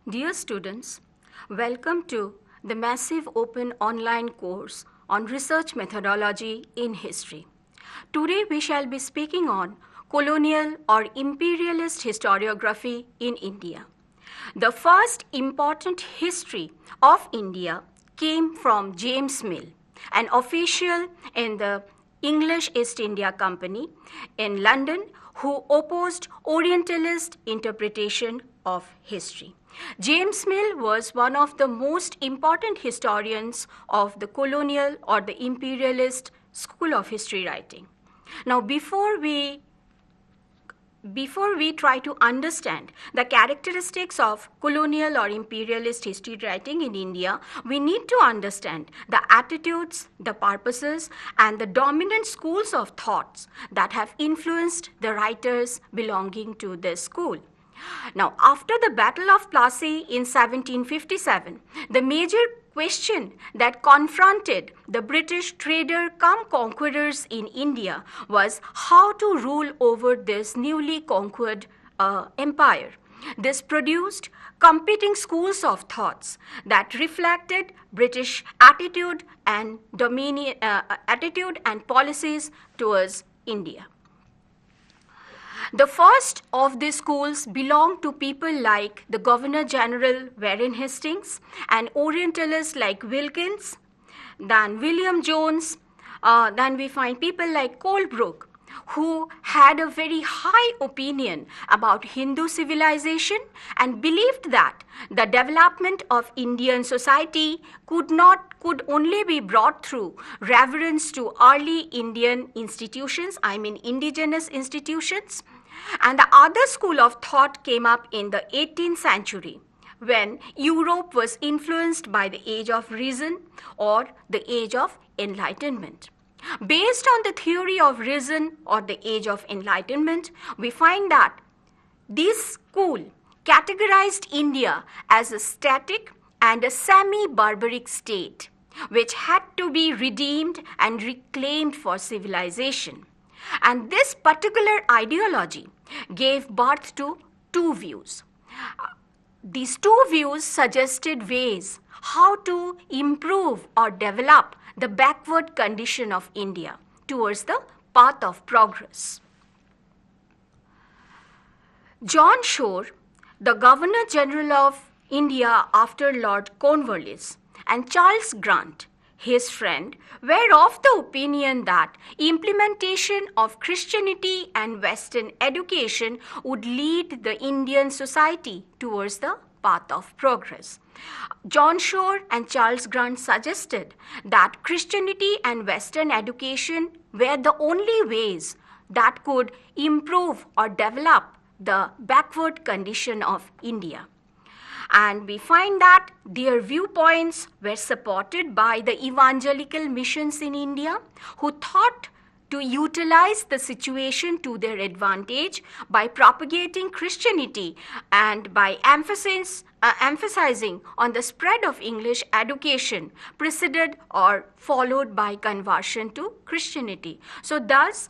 Dear students, welcome to the massive open online course on research methodology in history. Today we shall be speaking on colonial or imperialist historiography in India. The first important history of India came from James Mill, an official in the English East India Company in London who opposed Orientalist interpretation of history. James Mill was one of the most important historians of the colonial or the imperialist school of history writing. Now, before we try to understand the characteristics of colonial or imperialist history writing in India, we need to understand the attitudes, the purposes, and the dominant schools of thoughts that have influenced the writers belonging to this school. Now, after the Battle of Plassey in 1757, the major question that confronted the British trader-cum-conquerors in India was how to rule over this newly conquered empire. This produced competing schools of thoughts that reflected British attitude and policies towards India. The first of these schools belonged to people like the Governor General Warren Hastings and Orientalists like Wilkins, then William Jones, then we find people like Colebrook, who had a very high opinion about Hindu civilization and believed that the development of Indian society could only be brought through reverence to early Indian institutions, indigenous institutions. And the other school of thought came up in the 18th century when Europe was influenced by the Age of Reason or the Age of Enlightenment. Based on the theory of reason or the Age of Enlightenment, we find that this school categorized India as a static and a semi-barbaric state, which had to be redeemed and reclaimed for civilization. And this particular ideology gave birth to two views. These two views suggested ways how to improve or develop the backward condition of India towards the path of progress. John Shore, the Governor General of India after Lord Cornwallis, and Charles Grant, his friend, were of the opinion that implementation of Christianity and Western education would lead the Indian society towards the path of progress. John Shore and Charles Grant suggested that Christianity and Western education were the only ways that could improve or develop the backward condition of India. And we find that their viewpoints were supported by the evangelical missions in India, who thought to utilize the situation to their advantage by propagating Christianity and by emphasizing on the spread of English education preceded or followed by conversion to Christianity. So thus,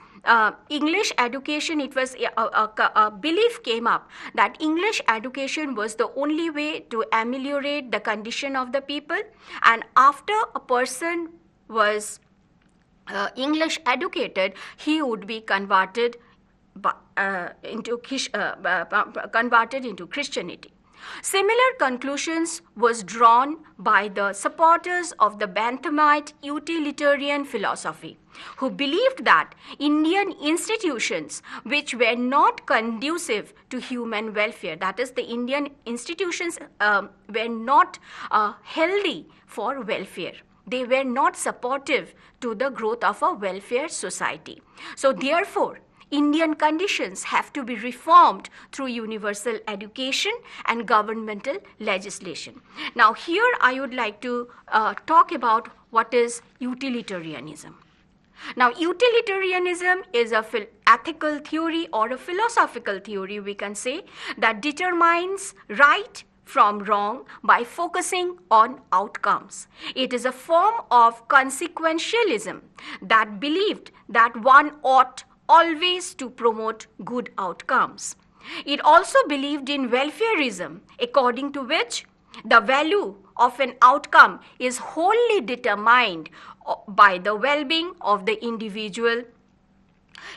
English education, it was a belief came up that English education was the only way to ameliorate the condition of the people. And after a person was English educated, he would be converted into Christianity. Similar conclusions was drawn by the supporters of the Benthamite utilitarian philosophy, who believed that Indian institutions which were not conducive to human welfare, that is, the Indian institutions were not healthy for welfare. They were not supportive to the growth of a welfare society. So therefore, Indian conditions have to be reformed through universal education and governmental legislation. Now here I would like to talk about what is utilitarianism. Now utilitarianism is a ethical theory or a philosophical theory, we can say, that determines right from wrong by focusing on outcomes. It is a form of consequentialism that believed that one ought always to promote good outcomes. It also believed in welfareism, according to which the value of an outcome is wholly determined by the well-being of the individual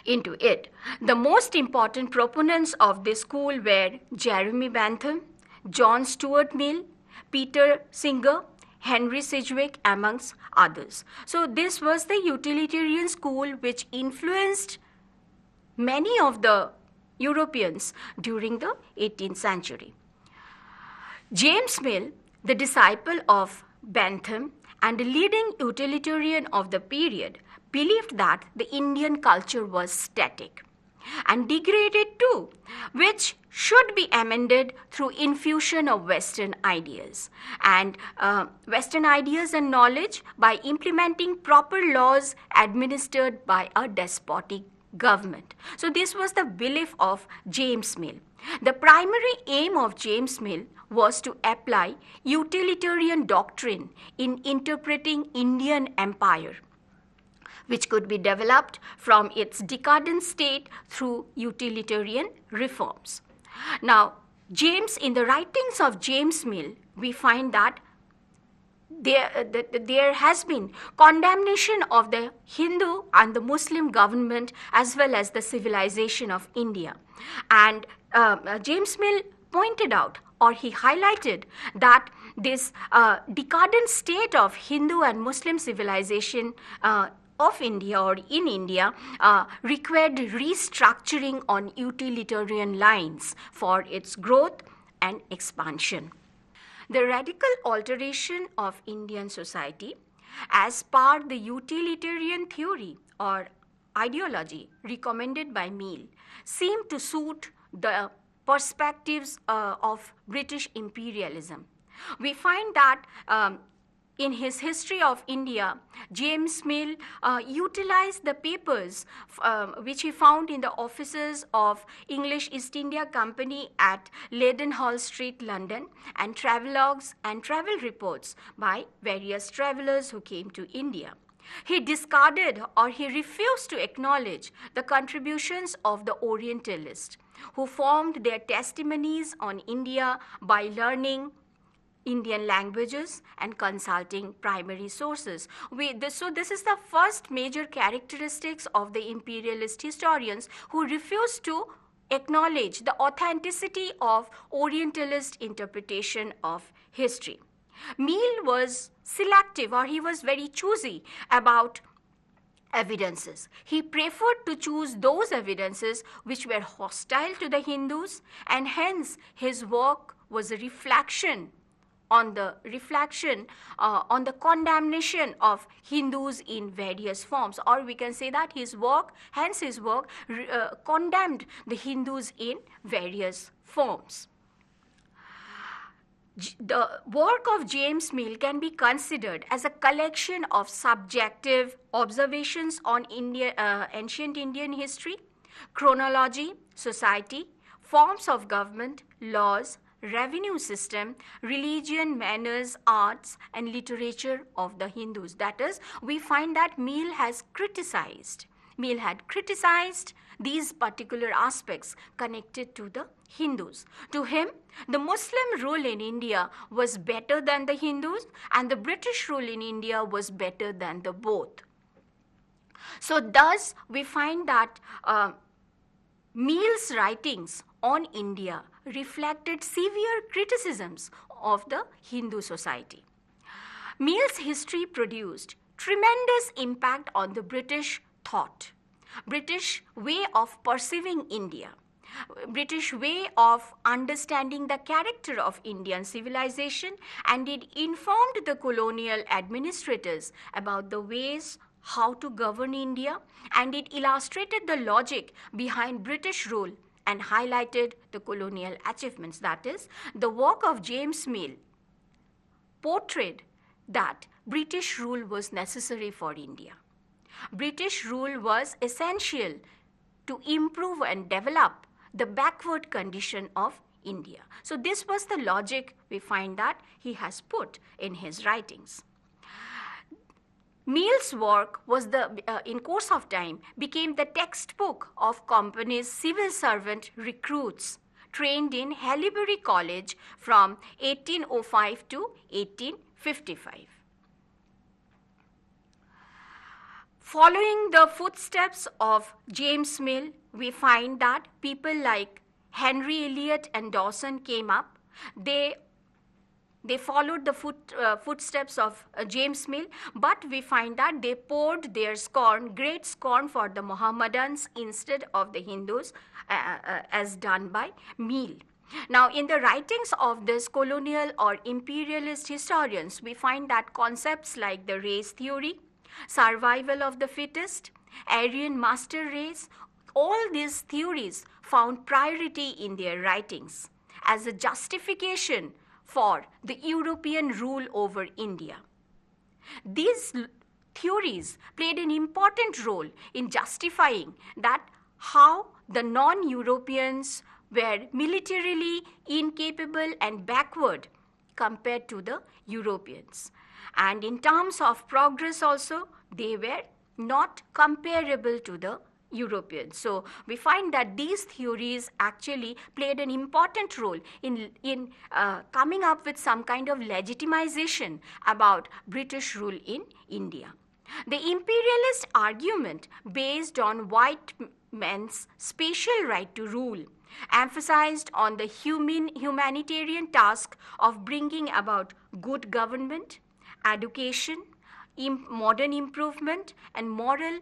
into it. The most important proponents of this school were Jeremy Bentham, John Stuart Mill, Peter Singer, Henry Sidgwick, amongst others. So this was the utilitarian school which influenced many of the Europeans during the 18th century. James Mill, the disciple of Bentham and a leading utilitarian of the period, believed that the Indian culture was static and degraded too, which should be amended through infusion of Western ideas and knowledge by implementing proper laws administered by a despotic government. So this was the belief of James Mill. The primary aim of James Mill was to apply utilitarian doctrine in interpreting Indian empire, which could be developed from its decadent state through utilitarian reforms. Now, in the writings of James Mill, we find that there has been condemnation of the Hindu and the Muslim government as well as the civilization of India. And James Mill pointed out, or he highlighted, that this decadent state of Hindu and Muslim civilization of India or in India required restructuring on utilitarian lines for its growth and expansion. The radical alteration of Indian society as per the utilitarian theory or ideology recommended by Mill seemed to suit the perspectives of British imperialism. We find that in his History of India, James Mill utilized the papers which he found in the offices of English East India Company at Leadenhall Street, London, and travelogues and travel reports by various travelers who came to India. He discarded or he refused to acknowledge the contributions of the Orientalists, who formed their testimonies on India by learning Indian languages and consulting primary sources. So this is the first major characteristics of the imperialist historians who refuse to acknowledge the authenticity of Orientalist interpretation of history. Mill was selective, or he was very choosy about evidences. He preferred to choose those evidences which were hostile to the Hindus, and hence his work was a reflection on the condemnation of Hindus in various forms, or we can say that his work condemned the Hindus in various forms. The work of James Mill can be considered as a collection of subjective observations on ancient Indian history, chronology, society, forms of government, laws, revenue system, religion, manners, arts, and literature of the Hindus. That is, we find that Mill had criticized these particular aspects connected to the Hindus. To him, the Muslim rule in India was better than the Hindus, and the British rule in India was better than the both. So thus, we find that Mill's writings on India reflected severe criticisms of the Hindu society. Mill's history produced tremendous impact on the British thought, British way of perceiving India, British way of understanding the character of Indian civilization, and it informed the colonial administrators about the ways how to govern India, and it illustrated the logic behind British rule and highlighted the colonial achievements. That is, the work of James Mill portrayed that British rule was necessary for India. British rule was essential to improve and develop the backward condition of India. So this was the logic we find that he has put in his writings. Mill's work was in course of time, became the textbook of companies' civil servant recruits trained in Haileybury College from 1805 to 1855. Following the footsteps of James Mill, we find that people like Henry Eliot and Dawson came up. They followed the footsteps of James Mill, but we find that they poured their scorn, great scorn for the Mohammedans instead of the Hindus, as done by Mill. Now, in the writings of this colonial or imperialist historians, we find that concepts like the race theory, survival of the fittest, Aryan master race, all these theories found priority in their writings as a justification for the European rule over India. These theories played an important role in justifying that how the non-Europeans were militarily incapable and backward compared to the Europeans. And in terms of progress also, they were not comparable to the Europeans. So we find that these theories actually played an important role in coming up with some kind of legitimization about British rule in India. The imperialist argument based on white men's special right to rule emphasized on the humanitarian task of bringing about good government, education, modern improvement, and moral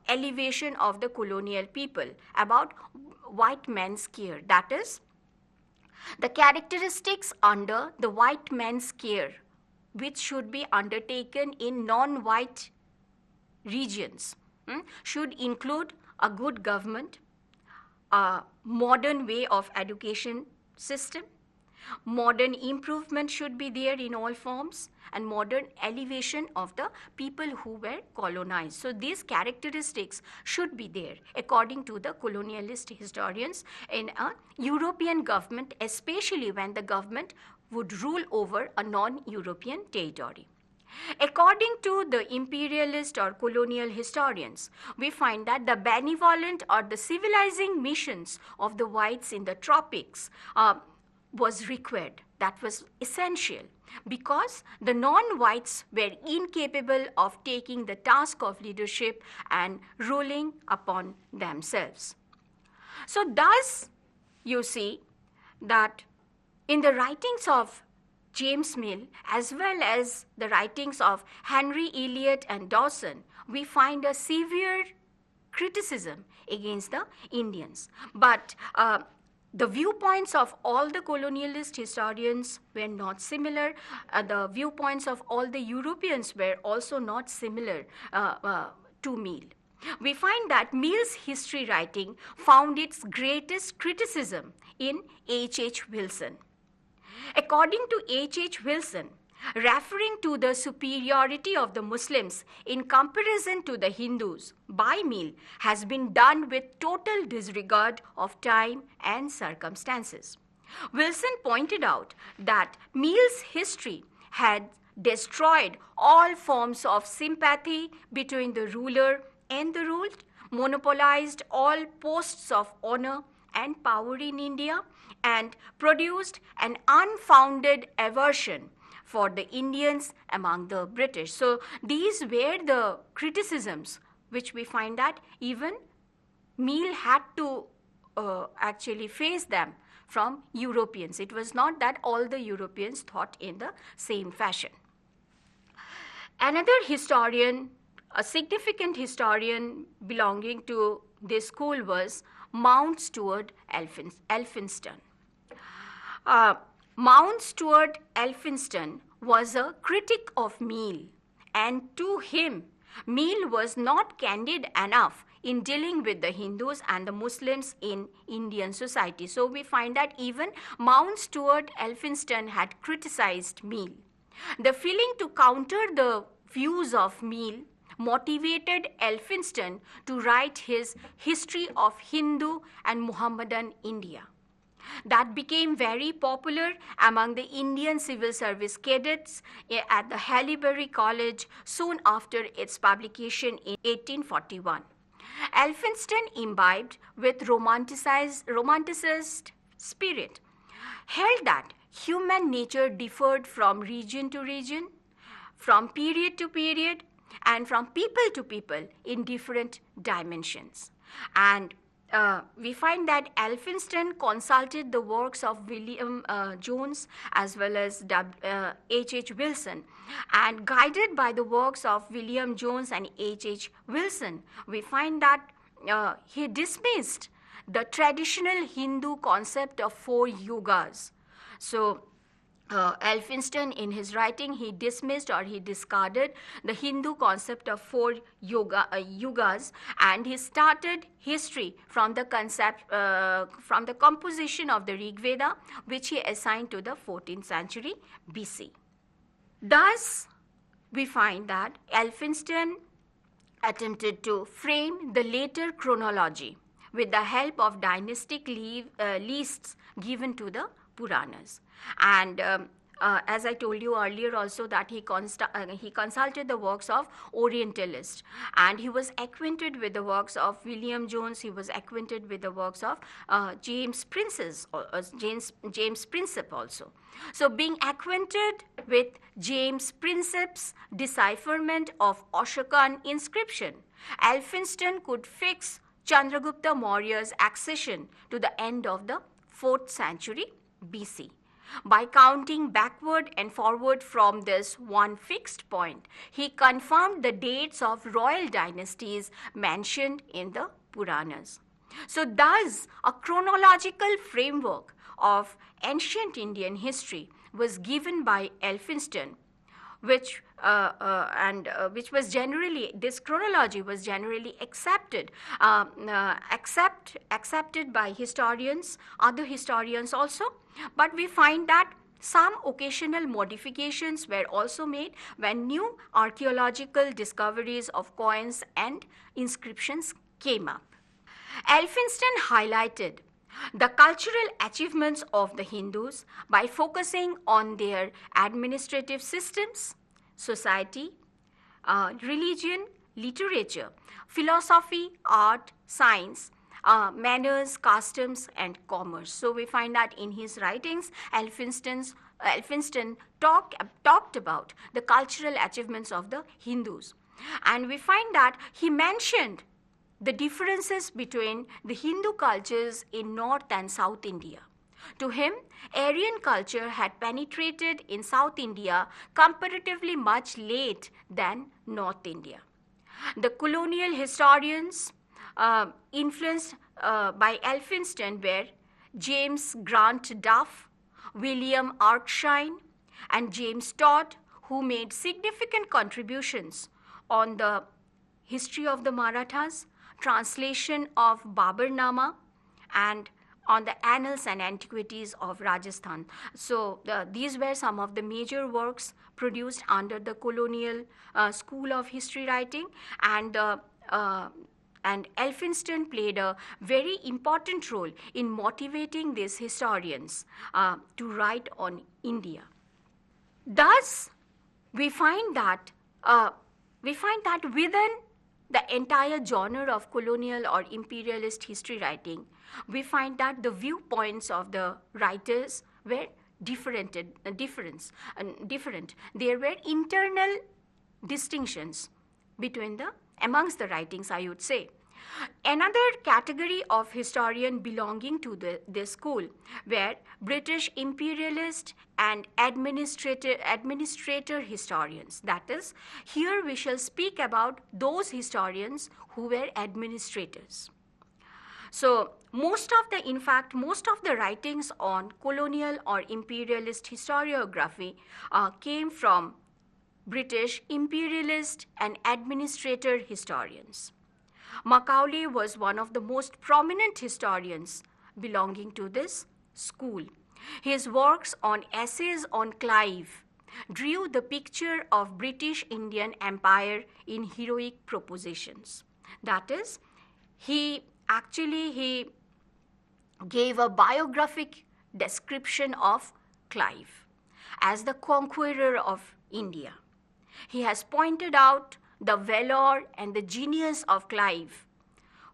elevation of the colonial people about white man's care. That is, the characteristics under the white man's care, which should be undertaken in non-white regions, should include a good government, a modern way of education system, modern improvement should be there in all forms, and modern elevation of the people who were colonized. So these characteristics should be there according to the colonialist historians in a European government, especially when the government would rule over a non-European territory. According to the imperialist or colonial historians, we find that the benevolent or the civilizing missions of the whites in the tropics was required. That was essential because the non-whites were incapable of taking the task of leadership and ruling upon themselves. So thus, you see that in the writings of James Mill, as well as the writings of Henry Eliot and Dawson, we find a severe criticism against the Indians. But the viewpoints of all the colonialist historians were not similar. The viewpoints of all the Europeans were also not similar to Mill. We find that Mill's history writing found its greatest criticism in H.H. Wilson. According to H.H. Wilson, referring to the superiority of the Muslims in comparison to the Hindus by Mill has been done with total disregard of time and circumstances. Wilson pointed out that Mill's history had destroyed all forms of sympathy between the ruler and the ruled, monopolized all posts of honor and power in India, and produced an unfounded aversion for the Indians among the British. So these were the criticisms which we find that even Mill had to actually face them from Europeans. It was not that all the Europeans thought in the same fashion. Another historian, a significant historian belonging to this school was Mount Stuart Elphinston. Mount Stuart Elphinston was a critic of Mill, and to him, Mill was not candid enough in dealing with the Hindus and the Muslims in Indian society. So we find that even Mount Stuart Elphinston had criticized Mill. The feeling to counter the views of Mill motivated Elphinston to write his History of Hindu and Muhammadan India. that became very popular among the Indian civil service cadets at the Haileybury College soon after its publication in 1841. Elphinstone, imbibed with romanticist spirit, held that human nature differed from region to region, from period to period, and from people to people in different dimensions. And we find that Elphinstone consulted the works of William Jones as well as H. Wilson. And guided by the works of William Jones and H. Wilson, we find that he dismissed the traditional Hindu concept of 4 yugas. So, Elphinstone, in his writing, he dismissed or he discarded the Hindu concept of 4 yugas, and he started history from the composition of the Rig Veda, which he assigned to the 14th century BC. Thus, we find that Elphinstone attempted to frame the later chronology with the help of dynastic lists given to the Puranas. And as I told you earlier also that he consulted the works of Orientalists, and he was acquainted with the works of William Jones, he was acquainted with the works of James Princep also. So being acquainted with James Princep's decipherment of Ashokan inscription, Elphinstone could fix Chandragupta Maurya's accession to the end of the 4th century BC. By counting backward and forward from this one fixed point, he confirmed the dates of royal dynasties mentioned in the Puranas. So thus, a chronological framework of ancient Indian history was given by Elphinstone, which was generally, this chronology was generally accepted by historians, other historians also. But we find that some occasional modifications were also made when new archaeological discoveries of coins and inscriptions came up. Elphinstone highlighted the cultural achievements of the Hindus by focusing on their administrative systems, society, religion, literature, philosophy, art, science, manners, customs, and commerce. So we find that in his writings, Elphinstone talked about the cultural achievements of the Hindus. And we find that he mentioned the differences between the Hindu cultures in North and South India. To him, Aryan culture had penetrated in South India comparatively much late than North India. The colonial historians influenced by Elphinstone were James Grant Duff, William Erskine, and James Todd, who made significant contributions on the history of the Marathas, translation of Baburnama, and on the annals and antiquities of Rajasthan. So these were some of the major works produced under the colonial school of history writing, and Elphinstone played a very important role in motivating these historians to write on India. Thus, we find that within the entire genre of colonial or imperialist history writing, we find that the viewpoints of the writers were different. There were internal distinctions amongst the writings, I would say. Another category of historian belonging to this school were British imperialist and administrator historians. That is, here we shall speak about those historians who were administrators. So most of the writings on colonial or imperialist historiography came from British imperialist and administrator historians. Macaulay was one of the most prominent historians belonging to this school. His works on essays on Clive drew the picture of British Indian Empire in heroic propositions. That is, he gave a biographic description of Clive as the conqueror of India. He has pointed out the valor and the genius of Clive,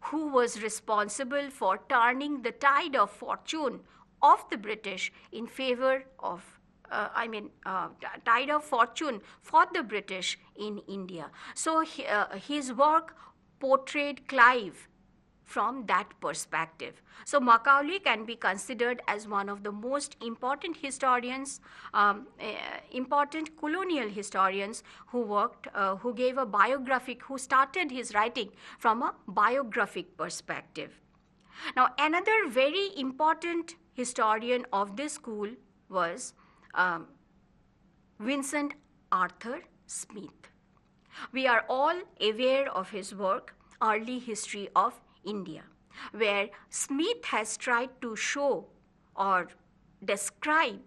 who was responsible for turning the tide of fortune of the British in favor of, tide of fortune for the British in India. So his work portrayed Clive from that perspective. So Macaulay can be considered as one of the most important historians, important colonial historians who worked, who gave a biographic, who started his writing from a biographic perspective. Now, another very important historian of this school was Vincent Arthur Smith. We are all aware of his work, Early History of India, where Smith has tried to show or describe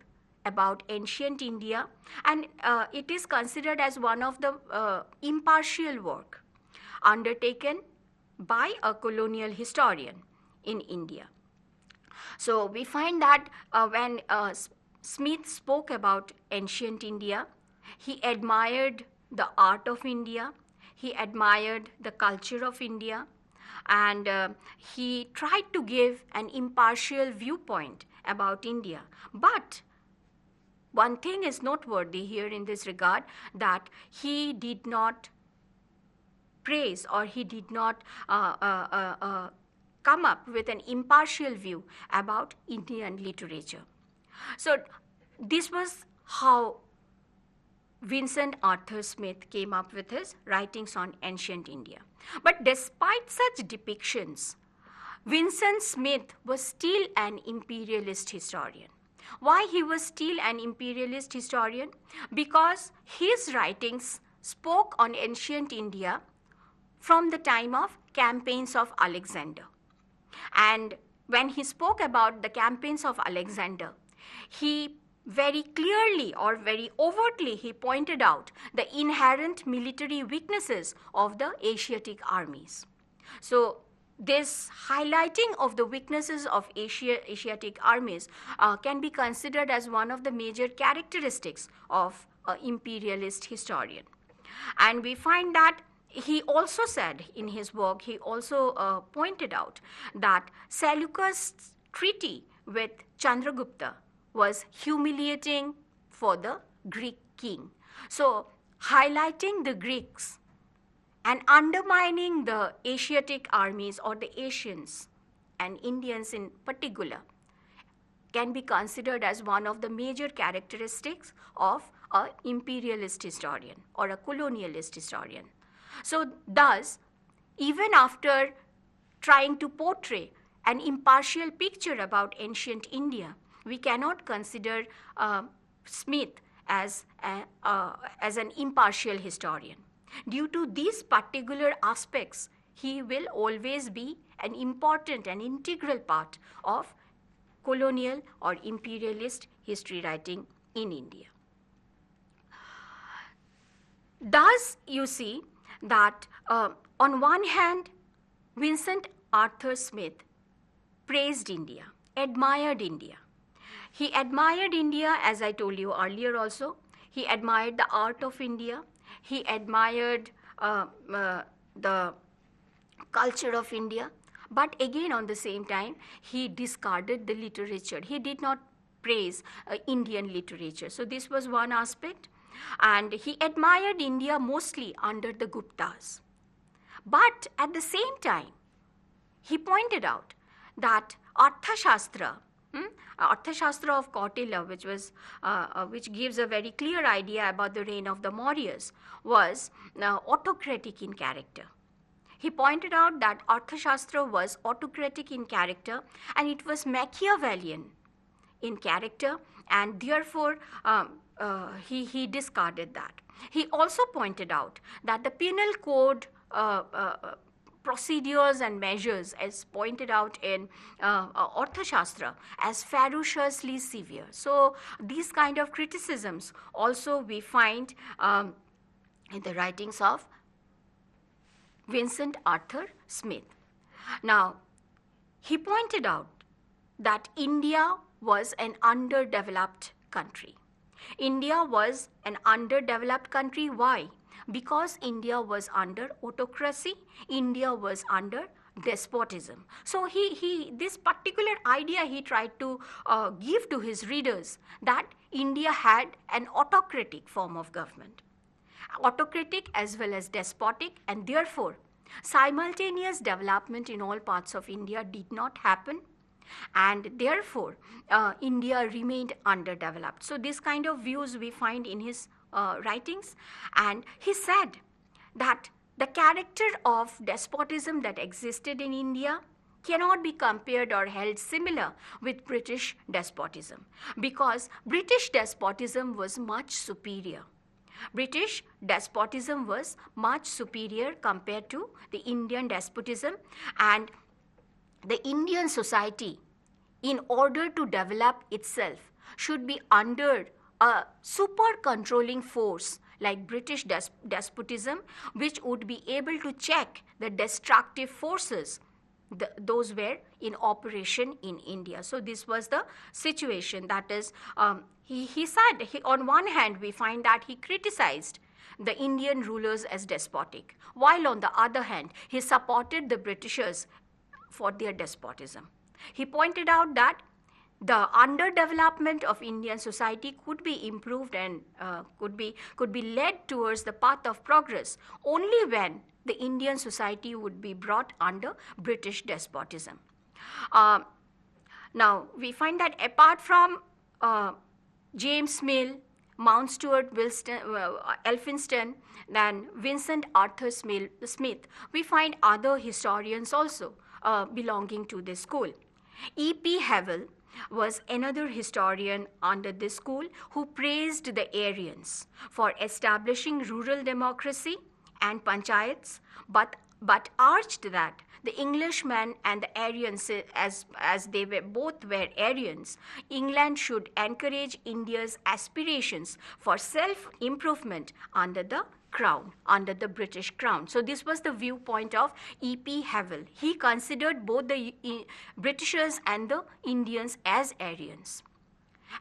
about ancient India, and it is considered as one of the impartial work undertaken by a colonial historian in India. So we find that when Smith spoke about ancient India, he admired the art of India, he admired the culture of India, and he tried to give an impartial viewpoint about India. But one thing is noteworthy here in this regard, that he did not praise, or he did not come up with an impartial view about Indian literature. So this was how Vincent Arthur Smith came up with his writings on ancient India. But despite such depictions, Vincent Smith was still an imperialist historian. Why he was still an imperialist historian? Because his writings spoke on ancient India from the time of campaigns of Alexander. And when he spoke about the campaigns of Alexander, he very clearly or very overtly he pointed out the inherent military weaknesses of the Asiatic armies. So this highlighting of the weaknesses of Asiatic armies can be considered as one of the major characteristics of an imperialist historian. And we find that he also said in his work, he also pointed out that Seleucus' treaty with Chandragupta was humiliating for the Greek king. So highlighting the Greeks and undermining the Asiatic armies, or the Asians and Indians in particular, can be considered as one of the major characteristics of an imperialist historian or a colonialist historian. So thus, even after trying to portray an impartial picture about ancient India, we cannot consider Smith as an impartial historian. Due to these particular aspects, he will always be an important and integral part of colonial or imperialist history writing in India. Thus, you see that on one hand, Vincent Arthur Smith praised India, admired India. He admired India, as I told you earlier also. He admired the art of India. He admired the culture of India. But again, on the same time, he discarded the literature. He did not praise Indian literature. So this was one aspect. And he admired India mostly under the Guptas. But at the same time, he pointed out that Arthashastra of Kautilya, which gives a very clear idea about the reign of the Mauryas, was autocratic in character. He pointed out that Arthashastra was autocratic in character, and it was Machiavellian in character, and therefore he discarded that. He also pointed out that the penal code procedures and measures, as pointed out in Arthashastra, as ferociously severe. So these kind of criticisms also we find in the writings of Vincent Arthur Smith. Now, he pointed out that India was an underdeveloped country. India was an underdeveloped country. Why? Because India was under autocracy, India was under despotism. So this particular idea he tried to give to his readers, that India had an autocratic form of government, autocratic as well as despotic, and therefore simultaneous development in all parts of India did not happen, and therefore India remained underdeveloped. So this kind of views we find in his writings, and he said that the character of despotism that existed in India cannot be compared or held similar with British despotism, because British despotism was much superior. British despotism was much superior compared to the Indian despotism, and the Indian society, in order to develop itself, should be under a super controlling force like British despotism, which would be able to check the destructive forces. Those were in operation in India. So this was the situation. That is, he said, on one hand, we find that he criticized the Indian rulers as despotic, while on the other hand, he supported the Britishers for their despotism. He pointed out that the underdevelopment of Indian society could be improved and could be led towards the path of progress only when the Indian society would be brought under British despotism. Now, we find that apart from James Mill, Mount Stuart Elphinstone, then Vincent Arthur Smith, we find other historians also belonging to this school. E.P. Havel was another historian under this school who praised the Aryans for establishing rural democracy and panchayats, but urged that the Englishmen and the Aryans, as they were both were Aryans, England should encourage India's aspirations for self-improvement under the crown, under the British crown. So this was the viewpoint of E.P. Havel. He considered both the Britishers and the Indians as Aryans.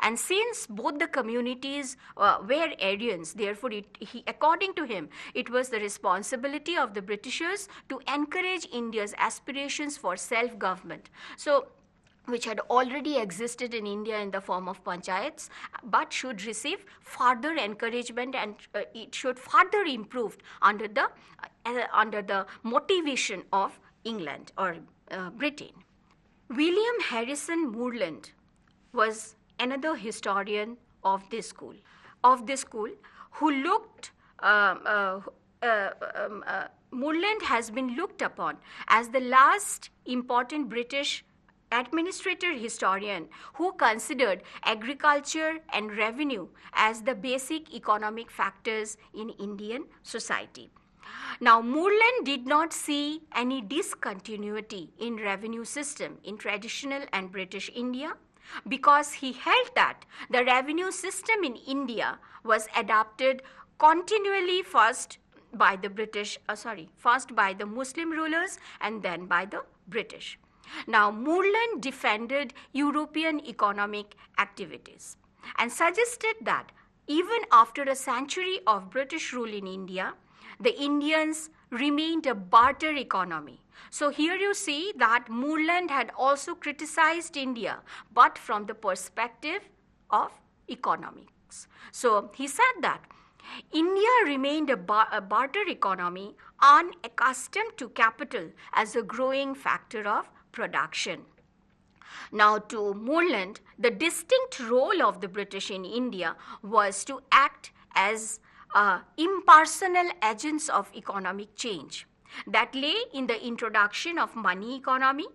And since both the communities were Aryans, therefore, according to him, it was the responsibility of the Britishers to encourage India's aspirations for self-government. So, which had already existed in India in the form of panchayats, but should receive further encouragement, and it should further improve under the motivation of England or Britain. William Harrison Moreland was another historian of this school, who looked. Moreland has been looked upon as the last important British administrator historian who considered agriculture and revenue as the basic economic factors in Indian society. Now, Moreland did not see any discontinuity in revenue system in traditional and British India, because he held that the revenue system in India was adopted continually first by the Muslim rulers and then by the British. Now, Moreland defended European economic activities and suggested that even after a century of British rule in India, the Indians remained a barter economy. So here you see that Moreland had also criticized India, but from the perspective of economics. So he said that India remained a barter economy, unaccustomed to capital as a growing factor of production. Now, to Moreland, the distinct role of the British in India was to act as impersonal agents of economic change that lay in the introduction of money economy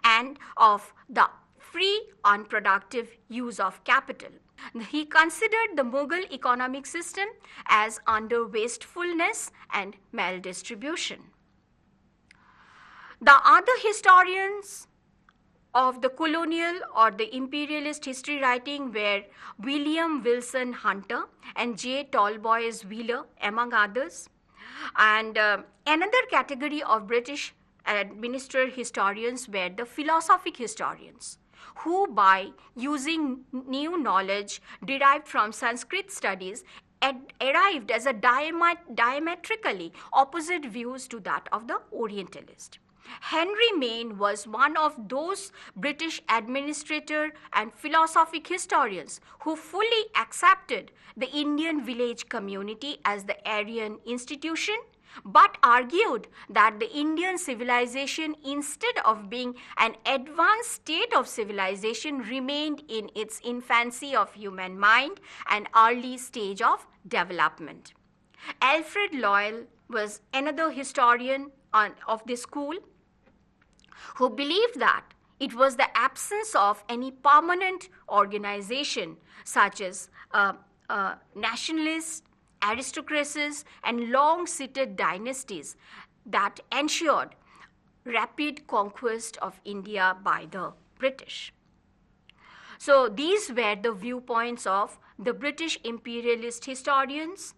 and of the free, unproductive use of capital. He considered the Mughal economic system as under wastefulness and maldistribution. The other historians of the colonial or the imperialist history writing were William Wilson Hunter and J. Tallboys Wheeler, among others. And another category of British administrative historians were the philosophic historians, who, by using new knowledge derived from Sanskrit studies, arrived as a diametrically opposite views to that of the Orientalist. Henry Maine was one of those British administrator and philosophic historians who fully accepted the Indian village community as the Aryan institution, but argued that the Indian civilization, instead of being an advanced state of civilization, remained in its infancy of human mind and early stage of development. Alfred Loyal was another historian of this school who believed that it was the absence of any permanent organization such as nationalists, aristocracies, and long-seated dynasties that ensured rapid conquest of India by the British. So these were the viewpoints of the British imperialist historians,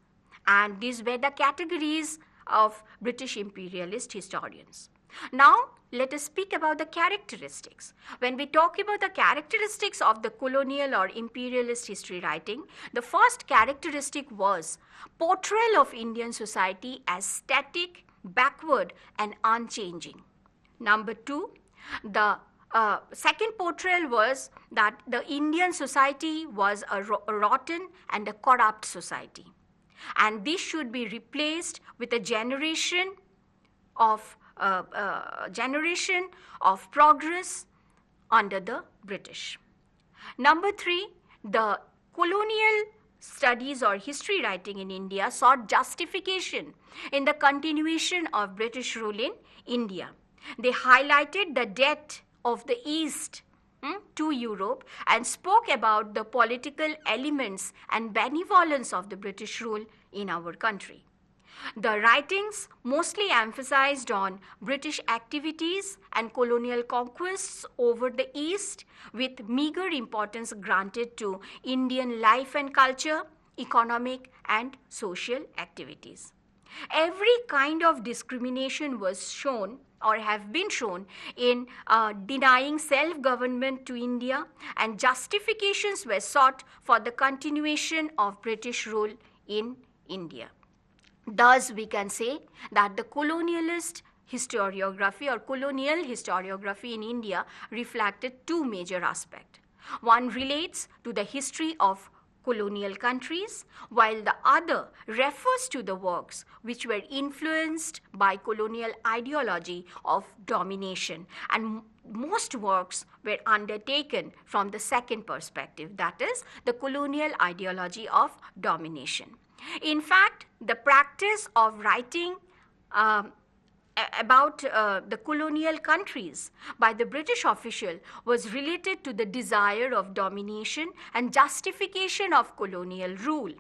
and these were the categories of British imperialist historians. Now, let us speak about the characteristics. When we talk about the characteristics of the colonial or imperialist history writing, the first characteristic was portrayal of Indian society as static, backward, and unchanging. Number two, the second portrayal was that the Indian society was a rotten and a corrupt society. And this should be replaced with a generation of progress under the British. Number three, the colonial studies or history writing in India sought justification in the continuation of British rule in India. They highlighted the debt of the East to Europe and spoke about the political elements and benevolence of the British rule in our country. The writings mostly emphasized on British activities and colonial conquests over the East, with meager importance granted to Indian life and culture, economic and social activities. Every kind of discrimination was shown or have been shown in denying self-government to India, and justifications were sought for the continuation of British rule in India. Thus, we can say that the colonialist historiography or colonial historiography in India reflected two major aspects. One relates to the history of colonial countries, while the other refers to the works which were influenced by colonial ideology of domination, and most works were undertaken from the second perspective, that is, the colonial ideology of domination. In fact, the practice of writing about the colonial countries by the British official was related to the desire of domination and justification of colonial rule.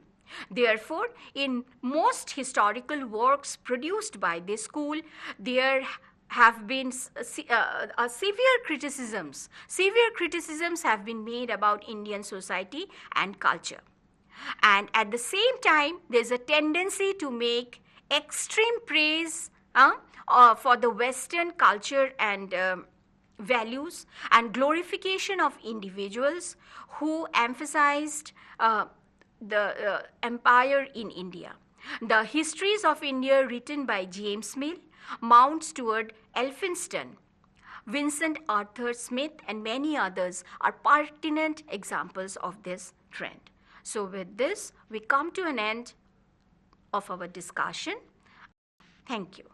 Therefore, in most historical works produced by this school, there have been severe criticisms. Severe criticisms have been made about Indian society and culture. And at the same time, there's a tendency to make extreme praise for the Western culture and values, and glorification of individuals who emphasized the empire in India. The histories of India written by James Mill, Mount Stuart Elphinstone, Vincent Arthur Smith, and many others are pertinent examples of this trend. So with this, we come to an end of our discussion. Thank you.